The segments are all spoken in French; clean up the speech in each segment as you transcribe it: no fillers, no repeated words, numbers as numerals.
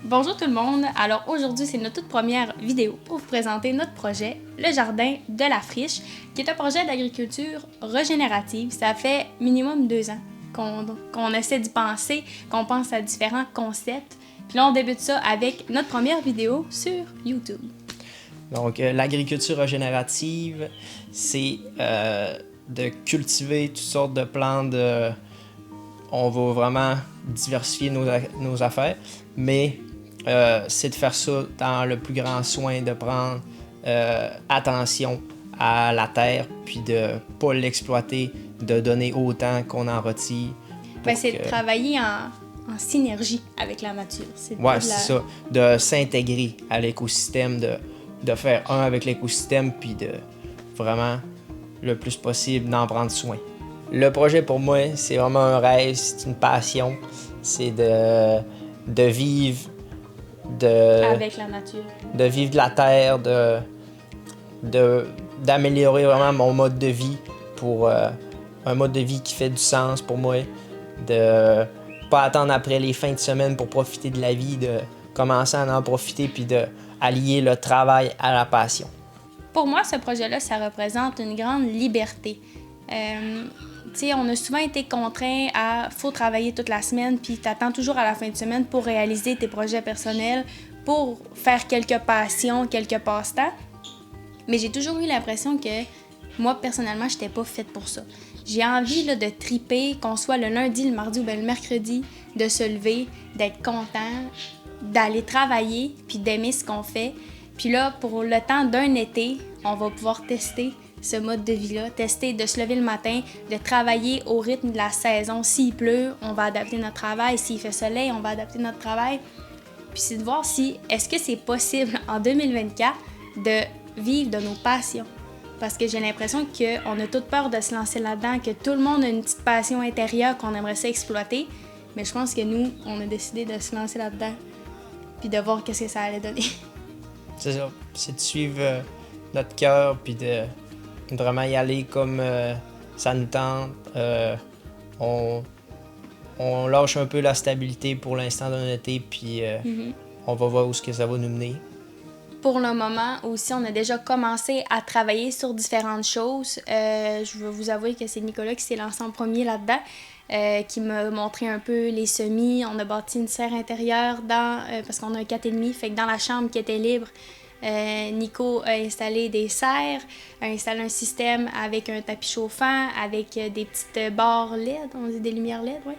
Bonjour tout le monde, alors aujourd'hui c'est notre toute première vidéo pour vous présenter notre projet, le Jardin de la Friche, qui est un projet d'agriculture régénérative. Ça fait minimum 2 ans qu'on essaie d'y penser, qu'on pense à différents concepts. Puis là on débute ça avec notre première vidéo sur YouTube. Donc l'agriculture régénérative, c'est de cultiver toutes sortes de plantes. On va vraiment diversifier nos affaires, mais c'est de faire ça dans le plus grand soin, de prendre attention à la terre, puis de ne pas l'exploiter, de donner autant qu'on en retire. C'est de travailler en synergie avec la nature. C'est ça, de s'intégrer à l'écosystème, de faire un avec l'écosystème, puis de vraiment, le plus possible, d'en prendre soin. Le projet, pour moi, c'est vraiment un rêve, c'est une passion. C'est de vivre avec la nature. De vivre de la terre, d'améliorer vraiment mon mode de vie pour un mode de vie qui fait du sens pour moi. De pas attendre après les fins de semaine pour profiter de la vie, de commencer à en profiter puis de allier le travail à la passion. Pour moi, ce projet-là, ça représente une grande liberté. On a souvent été contraints à « faut travailler toute la semaine » puis t'attends toujours à la fin de semaine pour réaliser tes projets personnels, pour faire quelques passions, quelques passe-temps. Mais j'ai toujours eu l'impression que moi, personnellement, j'étais pas faite pour ça. J'ai envie là, de triper, qu'on soit le lundi, le mardi ou bien le mercredi, de se lever, d'être content, d'aller travailler puis d'aimer ce qu'on fait. Puis là, pour le temps d'un été, on va pouvoir tester ce mode de vie-là, tester de se lever le matin, de travailler au rythme de la saison. S'il pleut, on va adapter notre travail. S'il fait soleil, on va adapter notre travail. Puis c'est de voir si, est-ce que c'est possible en 2024 de vivre de nos passions. Parce que j'ai l'impression qu'on a toute peur de se lancer là-dedans, que tout le monde a une petite passion intérieure qu'on aimerait ça exploiter. Mais je pense que nous, on a décidé de se lancer là-dedans puis de voir qu'est-ce que ça allait donner. C'est ça, c'est de suivre notre cœur puis de vraiment y aller comme ça nous tente. On lâche un peu la stabilité pour l'instant d'un été, puis on va voir où ce que ça va nous mener. Pour le moment aussi, on a déjà commencé à travailler sur différentes choses. Je veux vous avouer que c'est Nicolas qui s'est lancé en premier là-dedans, qui m'a montré un peu les semis. On a bâti une serre intérieure parce qu'on a un 4,5, fait que dans la chambre qui était libre, Nico a installé des serres, a installé un système avec un tapis chauffant, avec des petites barres LED, on dit des lumières LED, oui.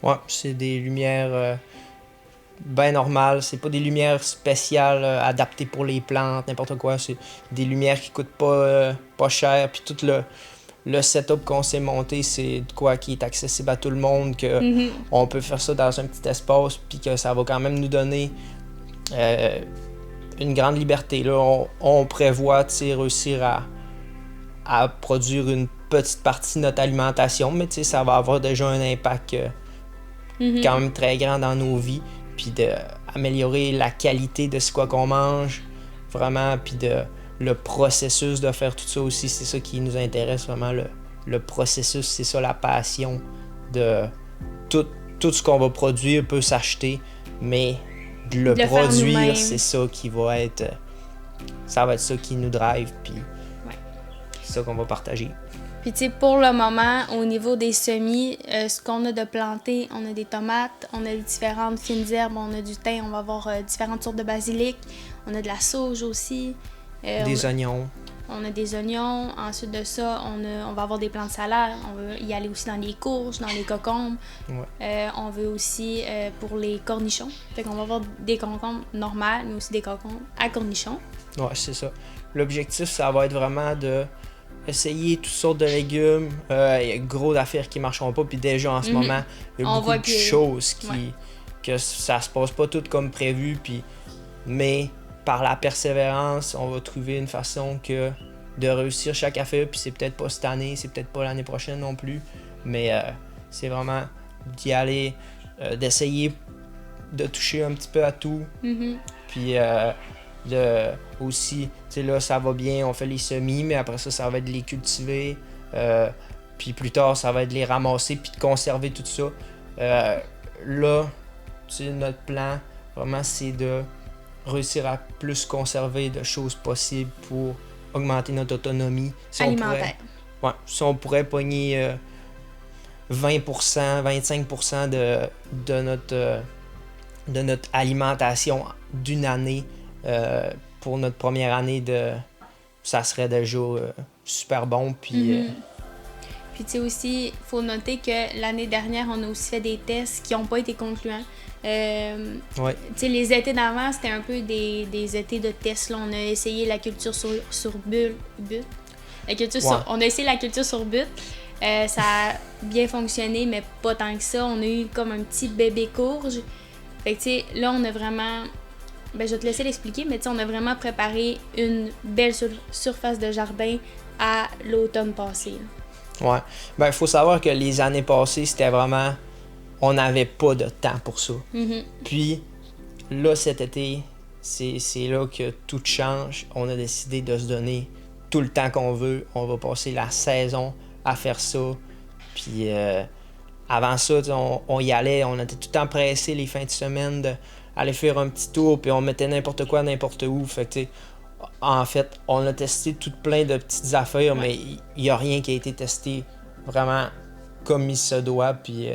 Ouais, c'est des lumières bien normales, c'est pas des lumières spéciales adaptées pour les plantes, n'importe quoi, c'est des lumières qui coûtent pas cher, puis tout le setup qu'on s'est monté, c'est de quoi qui est accessible à tout le monde, que on peut faire ça dans un petit espace, puis que ça va quand même nous donner une grande liberté. Là, on prévoit réussir à produire une petite partie de notre alimentation, mais ça va avoir déjà un impact quand même très grand dans nos vies, puis d'améliorer la qualité de ce qu'on mange, vraiment, puis le processus de faire tout ça aussi, c'est ça qui nous intéresse vraiment, le processus, c'est ça la passion de tout ce qu'on va produire peut s'acheter, mais le produire, c'est ça qui va être ça qui nous drive, puis c'est ça qu'on va partager. Puis pour le moment, au niveau des semis, ce qu'on a de planté, on a des tomates, on a différentes fines herbes, on a du thym, on va avoir différentes sortes de basilic, on a de la sauge aussi. Des oignons. On a des oignons. Ensuite de ça, on va avoir des plantes salaires. On veut y aller aussi dans les courges, dans les concombres. Ouais. On veut aussi pour les cornichons. Fait qu'on va avoir des concombres normales, mais aussi des concombres à cornichons. Ouais, c'est ça. L'objectif, ça va être vraiment de essayer toutes sortes de légumes. Il y a gros d'affaires qui ne marcheront pas. Puis déjà, en ce moment, il y a beaucoup de choses que ça se passe pas tout comme prévu. Mais par la persévérance, on va trouver une façon de réussir chaque affaire. Puis c'est peut-être pas cette année, c'est peut-être pas l'année prochaine non plus. Mais c'est vraiment d'y aller, d'essayer de toucher un petit peu à tout. Puis aussi, là, ça va bien, on fait les semis, mais après ça va être de les cultiver. Puis plus tard, ça va être de les ramasser puis de conserver tout ça. Là, notre plan, vraiment, c'est de réussir à plus conserver de choses possibles pour augmenter notre autonomie. Si alimentaire. Si on pourrait pogner 20%, 25% de notre alimentation d'une année pour notre première année, ça serait déjà super bon. Puis, Puis tu sais aussi, il faut noter que l'année dernière, on a aussi fait des tests qui n'ont pas été concluants. Tu sais, les étés d'avant, c'était un peu des étés de tests. Là. On a essayé la culture sur but. On a essayé la culture sur but. Ça a bien fonctionné, mais pas tant que ça. On a eu comme un petit bébé courge. Fait que tu sais, là, on a vraiment... Ben, je vais te laisser l'expliquer, mais tu sais, on a vraiment préparé une belle surface de jardin à l'automne passé. Ouais. Ben, il faut savoir que les années passées, c'était vraiment... On n'avait pas de temps pour ça. Puis, là, cet été, c'est là que tout change. On a décidé de se donner tout le temps qu'on veut. On va passer la saison à faire ça. Puis, avant ça, on y allait. On était tout le temps pressés les fins de semaine d'aller faire un petit tour. Puis, on mettait n'importe quoi, n'importe où. Fait que, en fait, on a testé tout plein de petites affaires, mais il n'y a rien qui a été testé vraiment comme il se doit. Puis,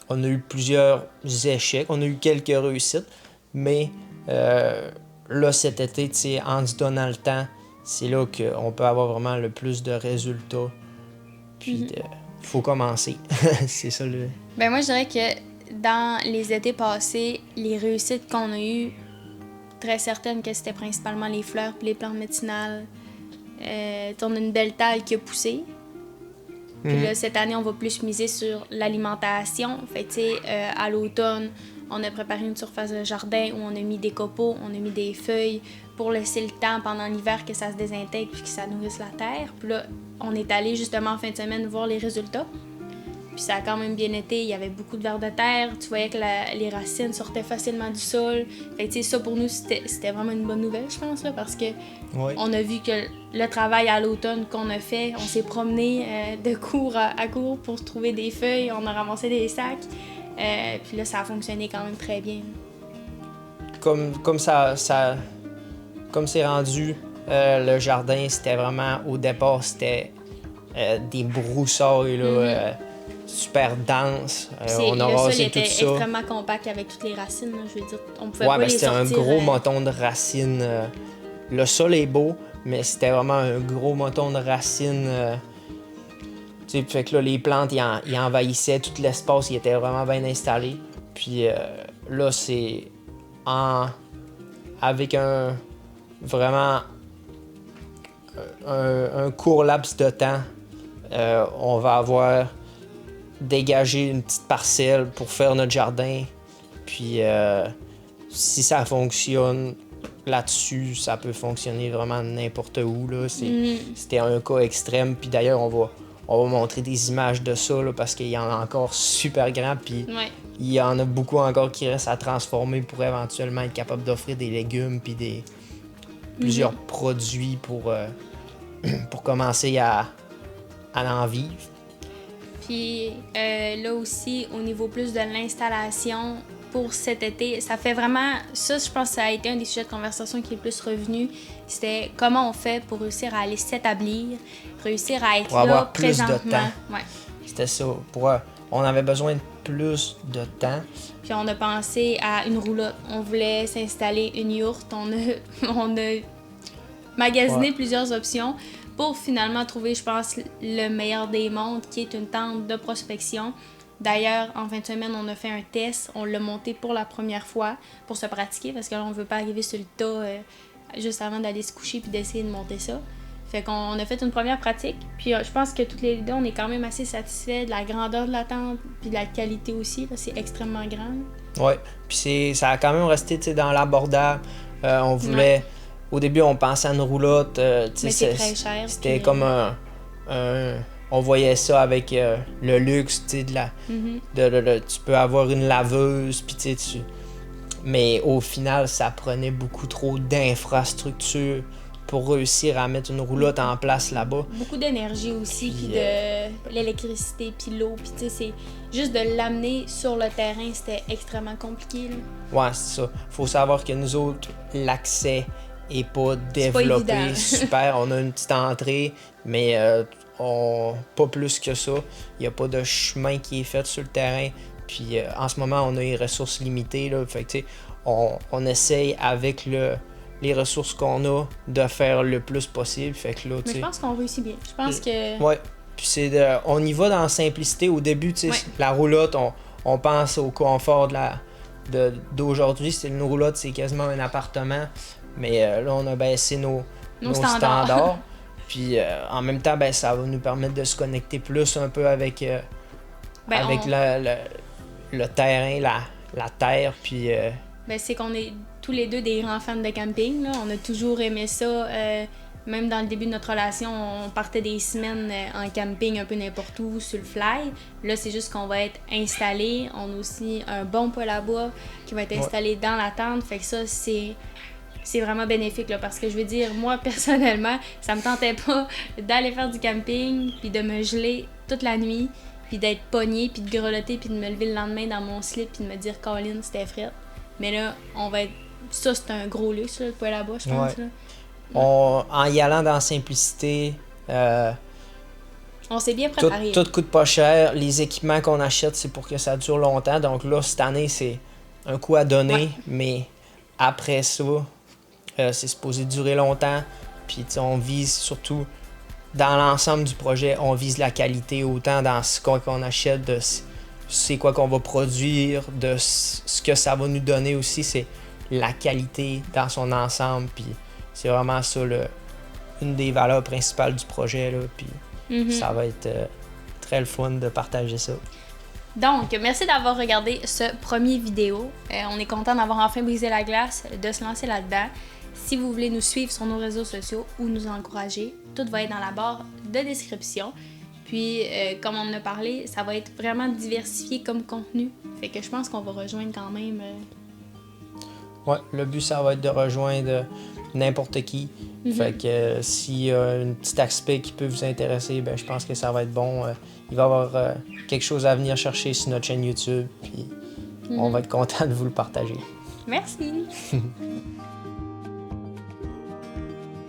on a eu plusieurs échecs, on a eu quelques réussites, mais là, cet été, en se donnant le temps, c'est là qu'on peut avoir vraiment le plus de résultats. Puis, il faut commencer. C'est ça le... Ben moi, je dirais que dans les étés passés, les réussites qu'on a eues, très certaines que c'était principalement les fleurs et les plantes médicinales. On a une belle taille qui a poussé. Puis là, cette année, on va plus miser sur l'alimentation. Fait tu sais, à l'automne, on a préparé une surface de jardin où on a mis des copeaux, on a mis des feuilles pour laisser le temps pendant l'hiver que ça se désintègre puis que ça nourrisse la terre. Puis là, on est allé justement en fin de semaine voir les résultats. Puis ça a quand même bien été. Il y avait beaucoup de vers de terre. Tu voyais que les racines sortaient facilement du sol. Fait que, tu sais, ça, pour nous, c'était vraiment une bonne nouvelle, je pense, là, parce que on a vu que le travail à l'automne qu'on a fait, on s'est promené de cours à cours pour trouver des feuilles. On a ramassé des sacs. Puis là, ça a fonctionné quand même très bien. Comme c'est rendu, le jardin, c'était vraiment... Au départ, c'était des broussailles, là... super dense. On a rasé tout ça. C'était extrêmement compact avec toutes les racines. Là, je veux dire, on pouvait pas les c'était sortir. Un gros moton de racines. Le sol est beau, mais c'était vraiment un gros moton de racines. Fait que là, les plantes, ils envahissaient tout l'espace. Il était vraiment bien installé. Puis là, c'est avec un court laps de temps, on va avoir dégager une petite parcelle pour faire notre jardin. Puis si ça fonctionne là-dessus, ça peut fonctionner vraiment n'importe où. Là. C'était un cas extrême. Puis d'ailleurs, on va montrer des images de ça là, parce qu'il y en a encore super grand. Puis il y en a beaucoup encore qui restent à transformer pour éventuellement être capable d'offrir des légumes puis plusieurs produits pour commencer à en vivre. Puis là aussi, au niveau plus de l'installation pour cet été, ça fait vraiment... Ça, je pense que ça a été un des sujets de conversation qui est le plus revenu. C'était comment on fait pour réussir à aller s'établir, réussir à être pour là avoir présentement. Plus de temps. C'était ça. On avait besoin de plus de temps. Puis on a pensé à une roulotte. On voulait s'installer une yourte. On a magasiné plusieurs options pour finalement trouver, je pense, le meilleur des mondes, qui est une tente de prospection. D'ailleurs, en fin de semaine, on a fait un test. On l'a monté pour la première fois pour se pratiquer, parce que là, on ne veut pas arriver sur le tas juste avant d'aller se coucher puis d'essayer de monter ça. Fait qu'on a fait une première pratique. Puis je pense que toutes les deux, on est quand même assez satisfaits de la grandeur de la tente puis de la qualité aussi. Là, c'est extrêmement grand. Oui, puis ça a quand même resté dans l'abordable. On voulait... Au début, on pensait à une roulotte. Mais c'est très cher. C'était comme on voyait ça avec le luxe, tu sais, tu peux avoir une laveuse, puis mais au final, ça prenait beaucoup trop d'infrastructures pour réussir à mettre une roulotte en place là-bas. Beaucoup d'énergie aussi, puis de l'électricité, puis l'eau, puis tu sais, c'est juste de l'amener sur le terrain, c'était extrêmement compliqué, là. Ouais, c'est ça. Faut savoir que nous autres, l'accès est pas développé super. On a une petite entrée, mais pas plus que ça. Il n'y a pas de chemin qui est fait sur le terrain. Puis en ce moment, on a les ressources limitées, là. Fait que, tu sais, on essaye avec les ressources qu'on a de faire le plus possible. Fait que là, mais je pense qu'on réussit bien. Je pense que... Ouais. Puis on y va dans la simplicité. Au début, tu sais, la roulotte, on pense au confort d'aujourd'hui. C'est une roulotte, c'est quasiment un appartement. Mais là, on a baissé nos standards. Puis en même temps, ben, ça va nous permettre de se connecter plus un peu avec le terrain, la terre. Puis... Ben, c'est qu'on est tous les deux des grands fans de camping, là. On a toujours aimé ça. Même dans le début de notre relation, on partait des semaines en camping un peu n'importe où, sur le fly. Là, c'est juste qu'on va être installé. On a aussi un bon poêle à bois qui va être installé dans la tente. Fait que ça, c'est vraiment bénéfique, là, parce que je veux dire, moi, personnellement, ça me tentait pas d'aller faire du camping, puis de me geler toute la nuit, puis d'être pognée, puis de grelotter, puis de me lever le lendemain dans mon slip, puis de me dire « Colin, c'était fret ». Mais là, on va être... Ça, c'est un gros luxe, là, le poêle à bois, je pense. Là. En y allant dans la simplicité... on s'est bien préparé. Tout coûte pas cher. Les équipements qu'on achète, c'est pour que ça dure longtemps. Donc là, cette année, c'est un coup à donner, mais après ça, c'est supposé durer longtemps. Puis on vise surtout, dans l'ensemble du projet, on vise la qualité autant dans ce qu'on achète, de c'est quoi qu'on va produire, de ce que ça va nous donner aussi, c'est la qualité dans son ensemble. Puis c'est vraiment ça, une des valeurs principales du projet. Là, puis ça va être très le fun de partager ça. Donc, merci d'avoir regardé ce premier vidéo. On est content d'avoir enfin brisé la glace, de se lancer là-dedans. Si vous voulez nous suivre sur nos réseaux sociaux ou nous encourager, tout va être dans la barre de description. Puis, comme on en a parlé, ça va être vraiment diversifié comme contenu. Fait que je pense qu'on va rejoindre quand même... Ouais, le but, ça va être de rejoindre n'importe qui. Fait que s'il y a un petit aspect qui peut vous intéresser, ben je pense que ça va être bon. Il va y avoir quelque chose à venir chercher sur notre chaîne YouTube. Puis on va être content de vous le partager. Merci!